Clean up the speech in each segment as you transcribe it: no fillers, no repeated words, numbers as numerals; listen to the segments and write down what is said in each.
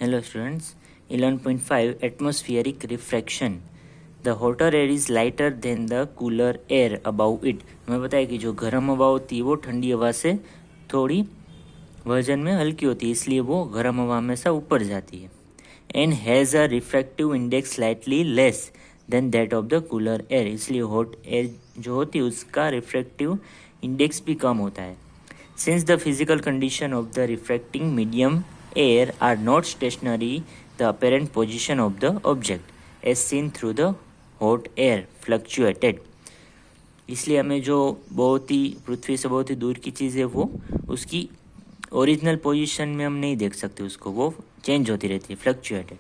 Hello students, 11.5 Atmospheric Refraction. The hotter air is lighter than the cooler air above it. हमें पता है कि जो गर्म हवा होती है वो ठंडी हवा से थोड़ी वजन में हल्की होती है, इसलिए वो गर्म हवा में से ऊपर जाती है. And has a refractive index slightly less than that of the cooler air. इसलिए हॉट एयर जो होती है उसका रिफ्रैक्टिव इंडेक्स भी कम होता है. Since the physical condition of the refracting medium air are not stationary, the apparent position of the object as seen through the hot air fluctuated. इसलिए हमें जो बहुत ही पृथ्वी से बहुत ही दूर की चीज़ है वो उसकी ओरिजिनल पोजीशन में हम नहीं देख सकते उसको, वो चेंज होती रहती है, fluctuated.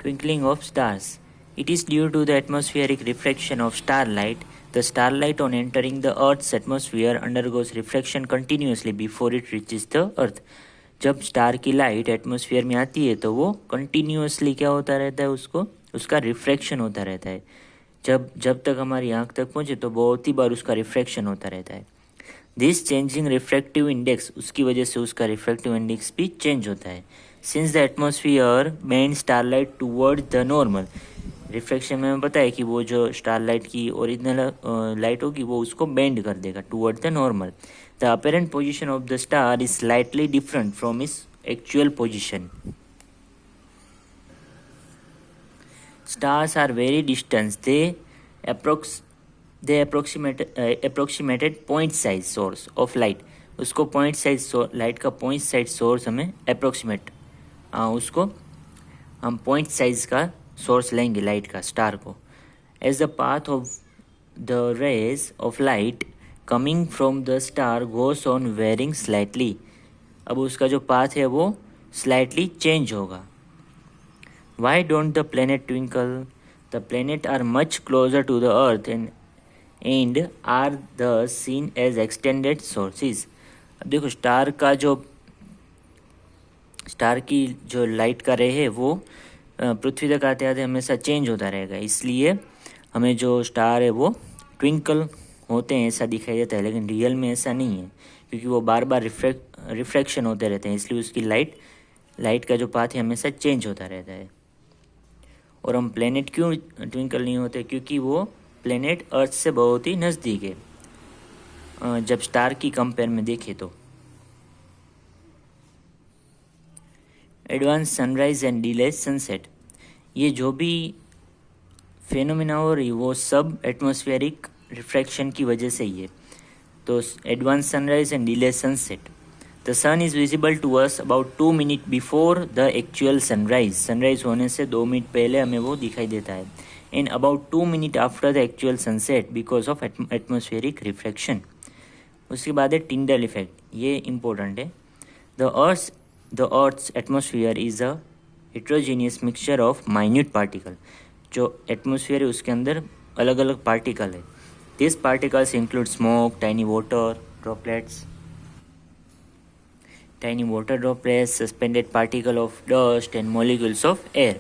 Twinkling of stars. It is due to the atmospheric refraction of starlight. The starlight on entering the Earth's atmosphere undergoes refraction continuously before it reaches the Earth. जब स्टार की लाइट एटमॉस्फेयर में आती है तो वो continuously क्या होता रहता है, उसका रिफ्रैक्शन होता रहता है. जब तक हमारी आँख तक पहुँचे तो बहुत ही बार उसका रिफ्रैक्शन होता रहता है. दिस चेंजिंग रिफ्रैक्टिव इंडेक्स, उसकी वजह से उसका रिफ्रैक्टिव इंडेक्स भी चेंज होता है. Since the atmosphere bend starlight towards the normal. Refraction में हमें पता है कि वो जो स्टारलाइट की ओरिजिनल लाइट होगी वो उसको बेंड कर देगा toward the normal. The apparent position of the star is slightly different from its actual position. Stars are very distance. They approximated point size source of light. उसको point size light का point size source हमें approximate, उसको हम point size का source लेंगे light का, star को. As the path of the rays of light coming from the star goes on veering slightly. अब उसका जो पाथ है वो स्लाइटली चेंज होगा. Why don't the planet twinkle. The planet are much closer to the earth and are the seen as extended sources. अब देखो star की जो लाइट का रे है वो पृथ्वी तक आते आते हमेशा चेंज होता रहेगा, इसलिए हमें जो स्टार है वो ट्विंकल होते हैं ऐसा दिखाई देता है, लेकिन रियल में ऐसा नहीं है क्योंकि वो बार बार रिफ्रैक्शन होते रहते हैं, इसलिए उसकी लाइट का जो पाथ है हमेशा चेंज होता रहता है. और हम प्लेनेट क्यों ट्विंकल नहीं होते, क्योंकि वो प्लेनेट अर्थ से बहुत ही नज़दीक है जब स्टार की कंपेयर में देखें तो. Advance sunrise and delay sunset. ये जो भी फेनोमेना हो रही वो सब एटमॉस्फेरिक रिफ्रैक्शन की वजह से ही है. तो advance sunrise and delay sunset. The sun is visible to us about 2 minute before the actual sunrise. Sunrise होने से 2 मिनट पहले हमें वो दिखाई देता है. And about 2 minute after the actual sunset because of atmospheric refraction. उसके बाद है टिंडल इफेक्ट. ये इम्पोर्टेंट है. The Earth's atmosphere is a heterogeneous mixture of minute particle. जो एटमॉस्फेयर है उसके अंदर अलग अलग पार्टिकल है. These particles include smoke, tiny water droplets, suspended particle of dust, and molecules of air.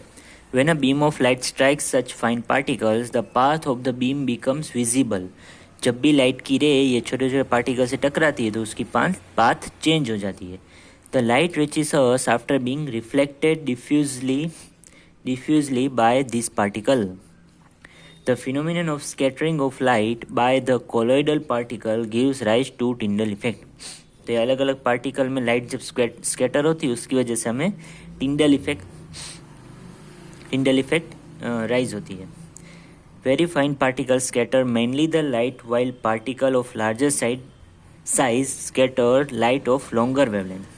When a beam of light strikes such fine particles, the path of the beam becomes visible. जब भी light की रे ये छोटे छोटे particle से टकराती है तो उसकी पाथ चेंज हो जाती है. The light reaches us after being reflected diffusely by this particle. The phenomenon of scattering of light by the colloidal particle gives rise to Tyndall effect. तो ये अलग अलग पार्टिकल में लाइट जब स्कैटर होती है उसकी वजह से हमें टिंडल इफेक्ट राइज होती है. Very fine particles scatter mainly the light while particle of larger size scatter light of longer wavelength.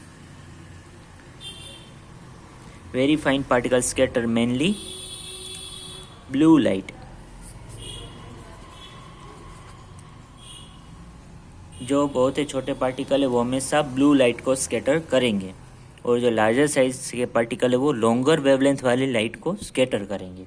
Very fine particles scatter mainly blue light. जो बहुत ही छोटे पार्टिकल है वो हमेशा ब्लू लाइट को स्कैटर करेंगे और जो लार्जर साइज के पार्टिकल है वो लॉन्गर वेवलेंथ वाली लाइट को स्कैटर करेंगे.